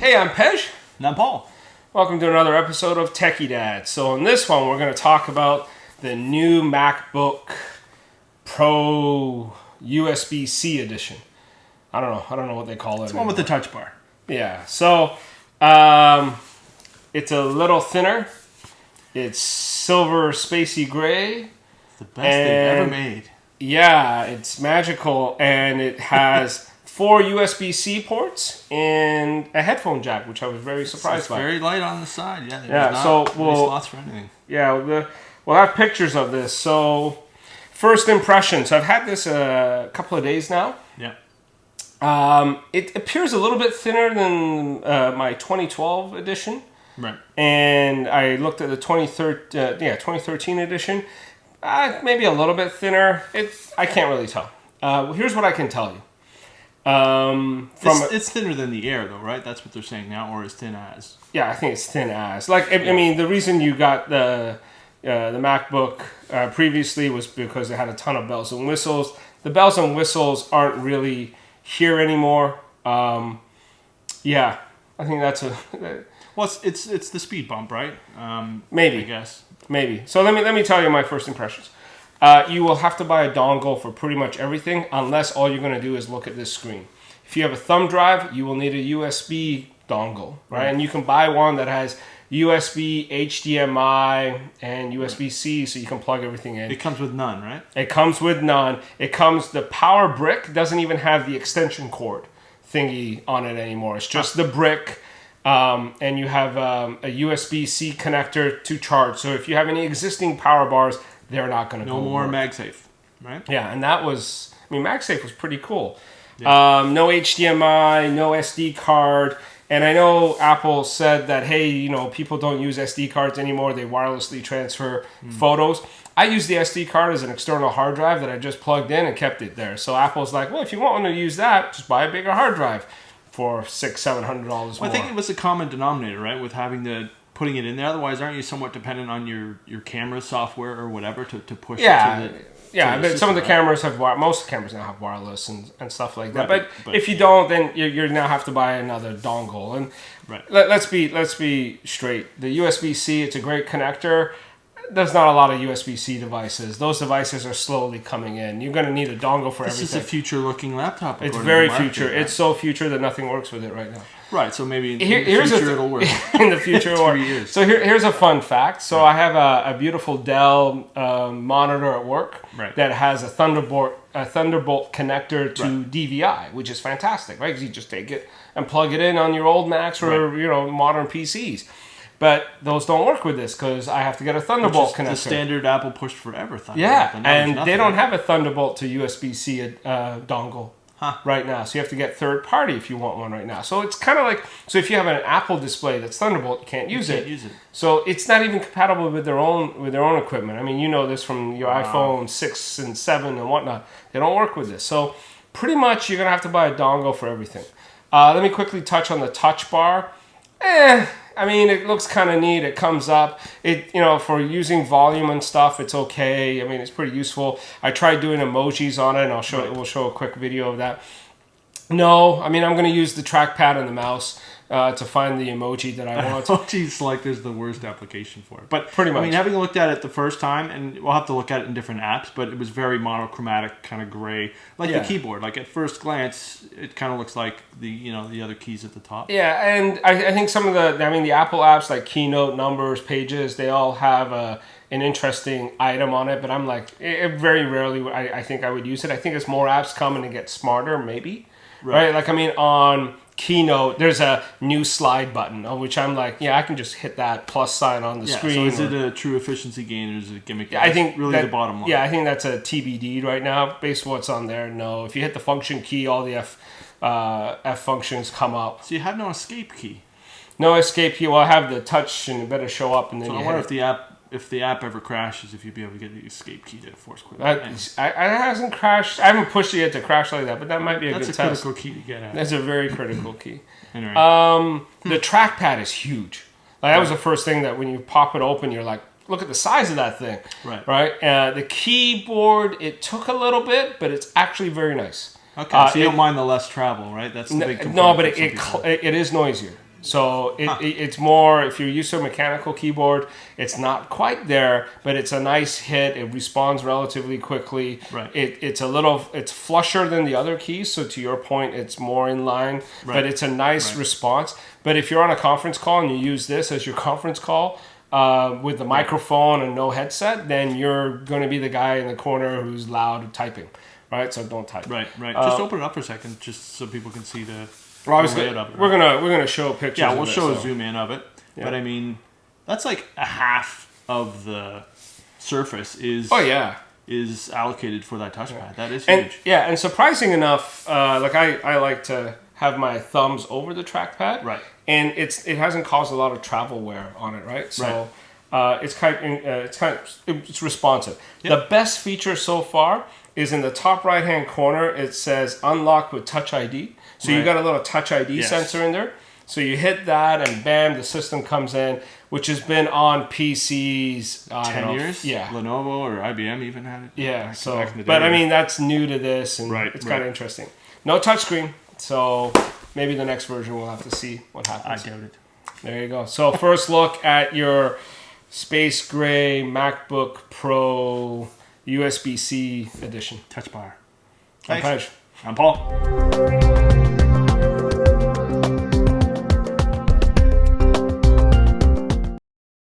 Hey, I'm Pej. And I'm Paul. Welcome to another episode of Techie Dads. So in this one, we're going to talk about the new MacBook Pro USB-C edition. I don't know what they call it. It's the one with the touch bar. Yeah. So it's a little thinner. It's silver spacey gray. It's the best they've ever made. Yeah, it's magical, and it has 4 USB-C ports and a headphone jack, which I was very surprised by. It's very light on the side. Yeah. Yeah. So slots for anything. Yeah, we'll have pictures of this. So, first impressions. I've had this a couple of days now. Yeah. It appears a little bit thinner than my 2012 edition. Right. And I looked at the 2013 edition. Maybe a little bit thinner. I can't really tell. Here's what I can tell you. It's thinner than the Air, though, right? That's what they're saying now, or as thin as. Yeah, I think it's thin as. I mean, the reason you got the MacBook previously was because it had a ton of bells and whistles. The bells and whistles aren't really here anymore. Yeah, I think that's a. Well, it's the speed bump, right? Maybe. I guess. Maybe. So let me tell you my first impressions. You will have to buy a dongle for pretty much everything, unless all you're going to do is look at this screen. If you have a thumb drive, you will need a USB dongle, right? And you can buy one that has USB, HDMI, and USB-C, so you can plug everything in. It comes with none, right? It comes with none. The power brick doesn't even have the extension cord thingy on it anymore. It's just the brick, and you have a USB-C connector to charge. So if you have any existing power bars, they're not going to go. No more work. MagSafe, right? Yeah, and MagSafe was pretty cool. Yeah. No HDMI, no SD card. And I know Apple said that, hey, people don't use SD cards anymore. They wirelessly transfer photos. I use the SD card as an external hard drive that I just plugged in and kept it there. So Apple's like, well, if you want to use that, just buy a bigger hard drive for $600-$700 more. I think it was a common denominator, right, with putting it in there. Otherwise, aren't you somewhat dependent on your camera software or whatever to push it to the but system, some of the right? cameras most cameras now have wireless and stuff like that. Right, but if you don't, then you now have to buy another dongle. And let's be straight. The USB-C, it's a great connector. There's not a lot of USB-C devices. Those devices are slowly coming in. You're going to need a dongle for everything. This is a future-looking laptop. It's very future. Right? It's so future that nothing works with it right now. Right, so maybe in the future it'll work. In the future it'll work. 3 years. So here's a fun fact. So I have a beautiful Dell monitor at work that has a Thunderbolt connector to DVI, which is fantastic, right? Because you just take it and plug it in on your old Macs or modern PCs. But those don't work with this because I have to get a Thunderbolt connector. The standard Apple pushed forever Thunderbolt. Yeah, and they don't have a Thunderbolt to USB-C dongle right now. So you have to get third party if you want one right now. So it's kind of like, so if you have an Apple display that's Thunderbolt, you can't use it. So it's not even compatible with their own equipment. I mean, you know this from your iPhone 6 and 7 and whatnot. They don't work with this. So pretty much you're going to have to buy a dongle for everything. Let me quickly touch on the touch bar. I mean, it looks kind of neat. It comes up. For using volume and stuff, it's okay. I mean, it's pretty useful. I tried doing emojis on it, and we'll show a quick video of that. No, I mean, I'm going to use the trackpad and the mouse to find the emoji that I want. Emojis, like, there's the worst application for it. But pretty much. I mean, having looked at it the first time, and we'll have to look at it in different apps, but it was very monochromatic, kind of gray, like the keyboard. Like, at first glance, it kind of looks like the other keys at the top. Yeah, and I think some of the Apple apps like Keynote, Numbers, Pages, they all have an interesting item on it, but I'm like, very rarely I think I would use it. I think as more apps come and it gets smarter, maybe. Right? Like, I mean, on Keynote, there's a new slide button, which I'm like, I can just hit that plus sign on the screen. So is it a true efficiency gain or is it a gimmick? I think really the bottom line. Yeah, I think that's a TBD right now, based on what's on there. No, if you hit the function key, all the F functions come up. So you have no escape key. No escape key. Well, I have the touch, and it better show up, and then. So I wonder if the app ever crashes, if you'd be able to get the escape key to force quit. It hasn't crashed. I haven't pushed it yet to crash like that, but that might be a good test. That's a critical key to get at. That's a very critical key. Anyway. The trackpad is huge. Like, that was the first thing that when you pop it open, you're like, look at the size of that thing. Right. The keyboard, it took a little bit, but it's actually very nice. Okay, so you don't mind the less travel, right? That's the big complaint. No, but it is noisier. So it's more, if you're used to a mechanical keyboard, it's not quite there, but it's a nice hit. It responds relatively quickly. Right. It's flusher than the other keys. So to your point, it's more in line, but it's a nice response. But if you're on a conference call and you use this as your conference call with the microphone and no headset, then you're going to be the guy in the corner who's loud typing, right? So don't type. Right. Just open it up for a second, just so people can see the. We're gonna show pictures. Yeah, we'll show a zoom in of it. Yeah. But I mean, that's like a half of the surface is allocated for that touchpad. Yeah. That is huge. And surprising enough, like I like to have my thumbs over the trackpad. Right. And it hasn't caused a lot of travel wear on it, right? So it's responsive. Yep. The best feature so far is in the top right hand corner. It says unlock with Touch ID. So you got a little Touch ID sensor in there. So you hit that and bam, the system comes in, which has been on PCs 10 years. Yeah, Lenovo or IBM even had it. Yeah. So, but I mean that's new to this, and it's kind of interesting. No touchscreen, so maybe the next version we'll have to see what happens. I doubt it. There you go. So first look at your space gray MacBook Pro USB-C edition. Touch bar. I'm Pej. I'm Paul.